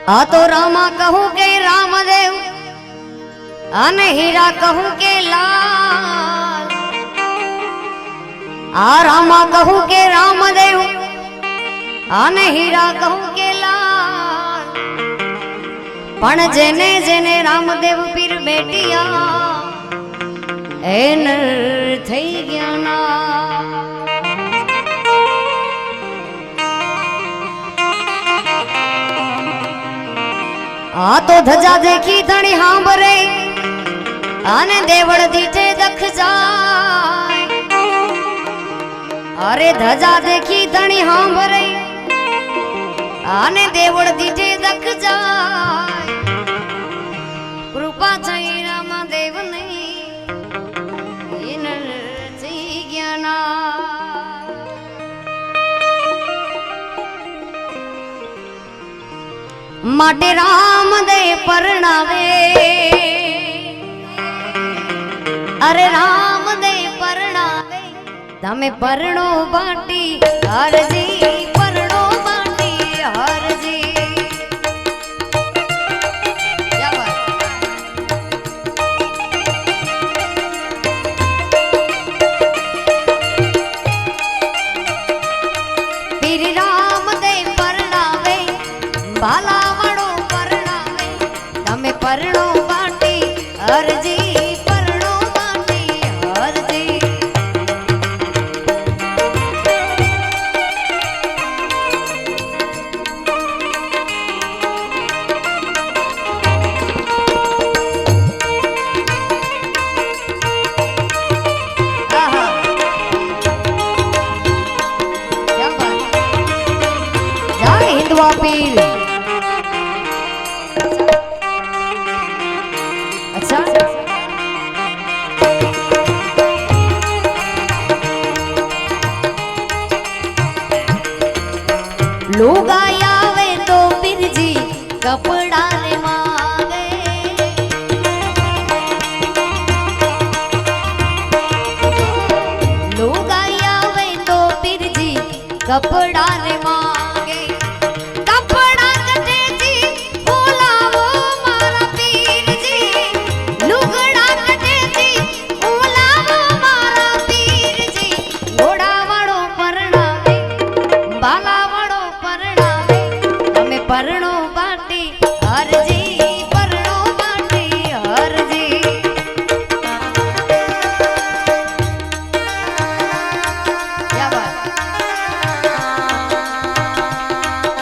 आ तो रामा कहूं के रामदेव अने हीरा कहूं के लाल। आ रामा कहूं के रामदेव अने हीरा कहूं के लाल। पण जेने जेने रामदेव पीर बेटिया एन थई गया ना। आ तो धजा देखी धणी हांभरे आने देवड़ दीठे दख जाय। अरे धजा देखी धणी हांभरे आने देवड़ दीठे दख जाय। कृपा छई रामदेव ने इन थई ज्ञाना। माटे राम दे परणावे अरे राम दे परणावे तमे परणो बाटी हरजी परणो बाटी हरजी। पीर राम दे परणावे बाला परणो बाटी हरजी परणो बाटी हरजी। जय हिंदवा पीर। लुगाया